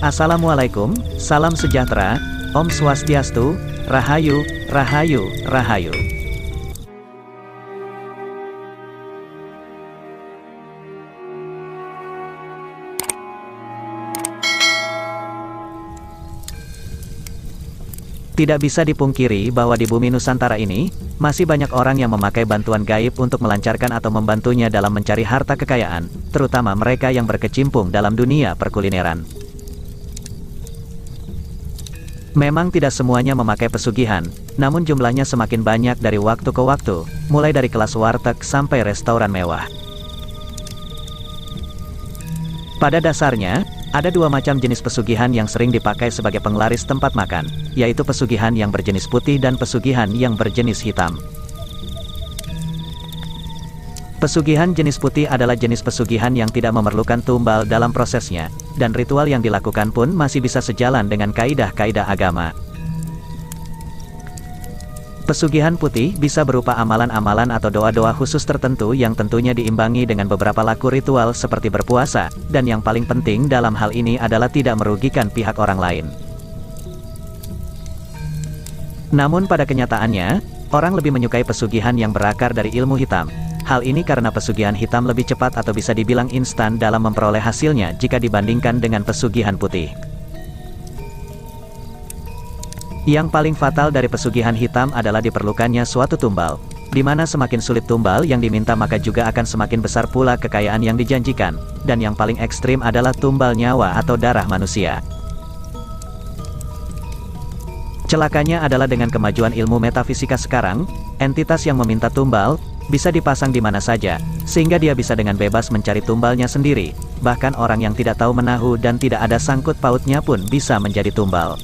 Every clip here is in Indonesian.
Assalamualaikum, salam sejahtera, Om Swastiastu, Rahayu, Rahayu, Rahayu. Tidak bisa dipungkiri bahwa di bumi Nusantara ini, masih banyak orang yang memakai bantuan gaib untuk melancarkan atau membantunya dalam mencari harta kekayaan, terutama mereka yang berkecimpung dalam dunia perkulineran. Memang tidak semuanya memakai pesugihan, namun jumlahnya semakin banyak dari waktu ke waktu, mulai dari kelas warteg sampai restoran mewah. Pada dasarnya, ada dua macam jenis pesugihan yang sering dipakai sebagai penglaris tempat makan, yaitu pesugihan yang berjenis putih dan pesugihan yang berjenis hitam. Pesugihan jenis putih adalah jenis pesugihan yang tidak memerlukan tumbal dalam prosesnya, dan ritual yang dilakukan pun masih bisa sejalan dengan kaidah-kaidah agama. Pesugihan putih bisa berupa amalan-amalan atau doa-doa khusus tertentu yang tentunya diimbangi dengan beberapa laku ritual seperti berpuasa, dan yang paling penting dalam hal ini adalah tidak merugikan pihak orang lain. Namun pada kenyataannya, orang lebih menyukai pesugihan yang berakar dari ilmu hitam. Hal ini karena pesugihan hitam lebih cepat atau bisa dibilang instan dalam memperoleh hasilnya jika dibandingkan dengan pesugihan putih. Yang paling fatal dari pesugihan hitam adalah diperlukannya suatu tumbal, di mana semakin sulit tumbal yang diminta maka juga akan semakin besar pula kekayaan yang dijanjikan, dan yang paling ekstrim adalah tumbal nyawa atau darah manusia. Celakanya adalah dengan kemajuan ilmu metafisika sekarang, entitas yang meminta tumbal bisa dipasang di mana saja, sehingga dia bisa dengan bebas mencari tumbalnya sendiri. Bahkan orang yang tidak tahu menahu dan tidak ada sangkut pautnya pun bisa menjadi tumbal.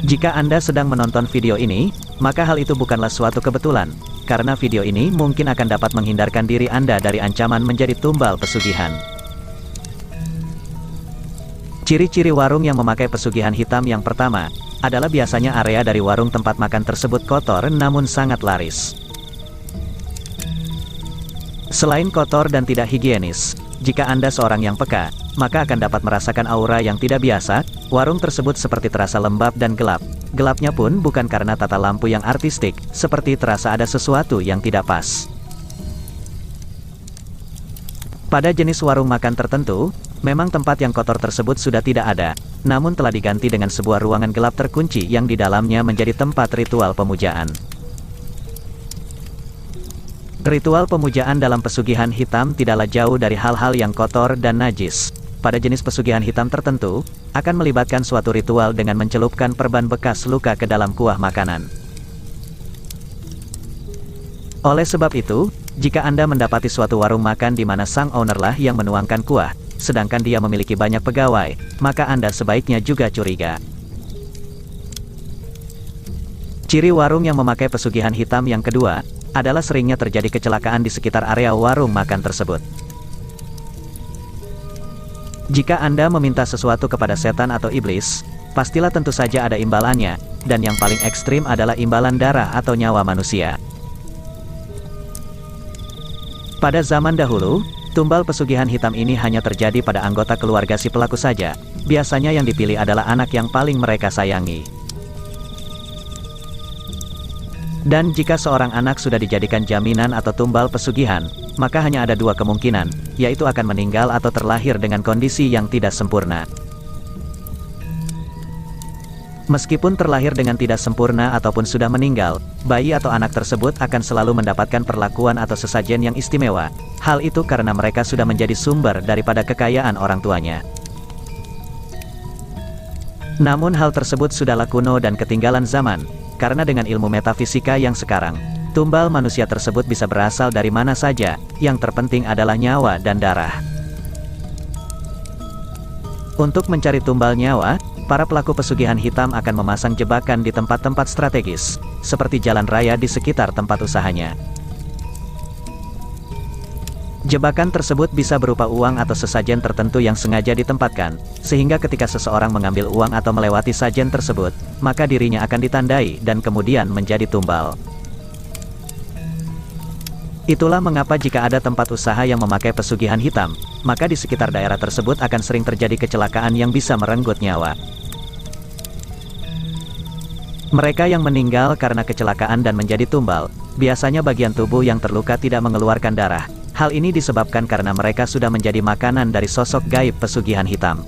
Jika Anda sedang menonton video ini, maka hal itu bukanlah suatu kebetulan, karena video ini mungkin akan dapat menghindarkan diri Anda dari ancaman menjadi tumbal pesugihan. Ciri-ciri warung yang memakai pesugihan hitam yang pertama, adalah biasanya area dari warung tempat makan tersebut kotor namun sangat laris. Selain kotor dan tidak higienis, jika Anda seorang yang peka, maka akan dapat merasakan aura yang tidak biasa. Warung tersebut seperti terasa lembab dan gelap. Gelapnya pun bukan karena tata lampu yang artistik, seperti terasa ada sesuatu yang tidak pas. Pada jenis warung makan tertentu, memang tempat yang kotor tersebut sudah tidak ada, namun telah diganti dengan sebuah ruangan gelap terkunci yang di dalamnya menjadi tempat ritual pemujaan. Ritual pemujaan dalam pesugihan hitam tidaklah jauh dari hal-hal yang kotor dan najis. Pada jenis pesugihan hitam tertentu, akan melibatkan suatu ritual dengan mencelupkan perban bekas luka ke dalam kuah makanan. Oleh sebab itu, jika Anda mendapati suatu warung makan di mana sang owner lah yang menuangkan kuah, sedangkan dia memiliki banyak pegawai, maka Anda sebaiknya juga curiga. Ciri warung yang memakai pesugihan hitam yang kedua, adalah seringnya terjadi kecelakaan di sekitar area warung makan tersebut. Jika Anda meminta sesuatu kepada setan atau iblis, pastilah tentu saja ada imbalannya, dan yang paling ekstrim adalah imbalan darah atau nyawa manusia. Pada zaman dahulu, tumbal pesugihan hitam ini hanya terjadi pada anggota keluarga si pelaku saja. Biasanya yang dipilih adalah anak yang paling mereka sayangi. Dan jika seorang anak sudah dijadikan jaminan atau tumbal pesugihan, maka hanya ada dua kemungkinan, yaitu akan meninggal atau terlahir dengan kondisi yang tidak sempurna. Meskipun terlahir dengan tidak sempurna ataupun sudah meninggal, bayi atau anak tersebut akan selalu mendapatkan perlakuan atau sesajen yang istimewa. Hal itu karena mereka sudah menjadi sumber daripada kekayaan orang tuanya. Namun hal tersebut sudahlah kuno dan ketinggalan zaman, karena dengan ilmu metafisika yang sekarang, tumbal manusia tersebut bisa berasal dari mana saja, yang terpenting adalah nyawa dan darah. Untuk mencari tumbal nyawa, para pelaku pesugihan hitam akan memasang jebakan di tempat-tempat strategis, seperti jalan raya di sekitar tempat usahanya. Jebakan tersebut bisa berupa uang atau sesajen tertentu yang sengaja ditempatkan, sehingga ketika seseorang mengambil uang atau melewati sajen tersebut, maka dirinya akan ditandai dan kemudian menjadi tumbal. Itulah mengapa jika ada tempat usaha yang memakai pesugihan hitam, maka di sekitar daerah tersebut akan sering terjadi kecelakaan yang bisa merenggut nyawa. Mereka yang meninggal karena kecelakaan dan menjadi tumbal, biasanya bagian tubuh yang terluka tidak mengeluarkan darah. Hal ini disebabkan karena mereka sudah menjadi makanan dari sosok gaib pesugihan hitam.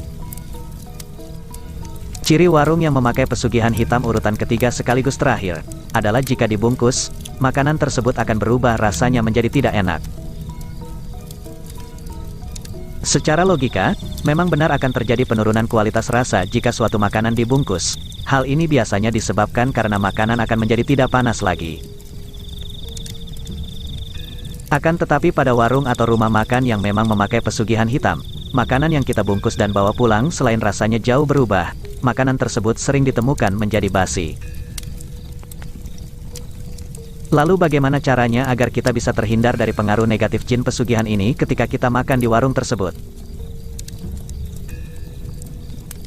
Ciri warung yang memakai pesugihan hitam urutan ketiga sekaligus terakhir, adalah jika dibungkus, makanan tersebut akan berubah rasanya menjadi tidak enak. Secara logika, memang benar akan terjadi penurunan kualitas rasa jika suatu makanan dibungkus. Hal ini biasanya disebabkan karena makanan akan menjadi tidak panas lagi. Akan tetapi pada warung atau rumah makan yang memang memakai pesugihan hitam, makanan yang kita bungkus dan bawa pulang selain rasanya jauh berubah, makanan tersebut sering ditemukan menjadi basi. Lalu bagaimana caranya agar kita bisa terhindar dari pengaruh negatif jin pesugihan ini ketika kita makan di warung tersebut?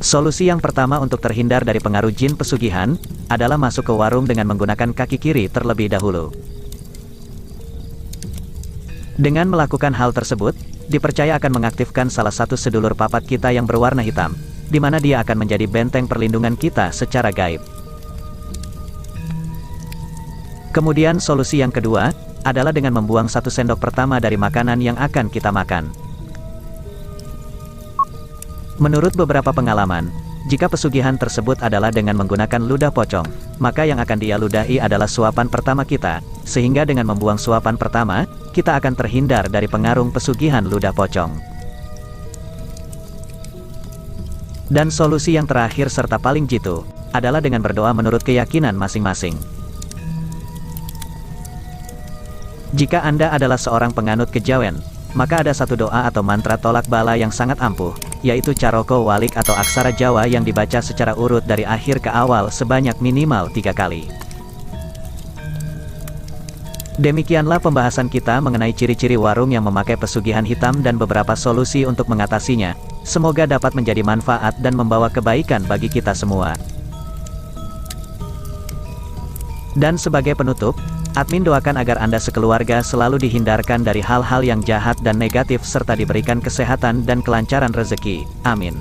Solusi yang pertama untuk terhindar dari pengaruh jin pesugihan, adalah masuk ke warung dengan menggunakan kaki kiri terlebih dahulu. Dengan melakukan hal tersebut, dipercaya akan mengaktifkan salah satu sedulur papat kita yang berwarna hitam, di mana dia akan menjadi benteng perlindungan kita secara gaib. Kemudian solusi yang kedua, adalah dengan membuang 1 sendok pertama dari makanan yang akan kita makan. Menurut beberapa pengalaman, jika pesugihan tersebut adalah dengan menggunakan ludah pocong, maka yang akan dia ludahi adalah suapan pertama kita, sehingga dengan membuang suapan pertama, kita akan terhindar dari pengaruh pesugihan ludah pocong. Dan solusi yang terakhir serta paling jitu, adalah dengan berdoa menurut keyakinan masing-masing. Jika Anda adalah seorang penganut kejawen, maka ada satu doa atau mantra tolak bala yang sangat ampuh, yaitu Caroko Walik atau aksara Jawa yang dibaca secara urut dari akhir ke awal sebanyak minimal 3 kali. Demikianlah pembahasan kita mengenai ciri-ciri warung yang memakai pesugihan hitam dan beberapa solusi untuk mengatasinya. Semoga dapat menjadi manfaat dan membawa kebaikan bagi kita semua. Dan sebagai penutup, admin doakan agar Anda sekeluarga selalu dihindarkan dari hal-hal yang jahat dan negatif serta diberikan kesehatan dan kelancaran rezeki. Amin.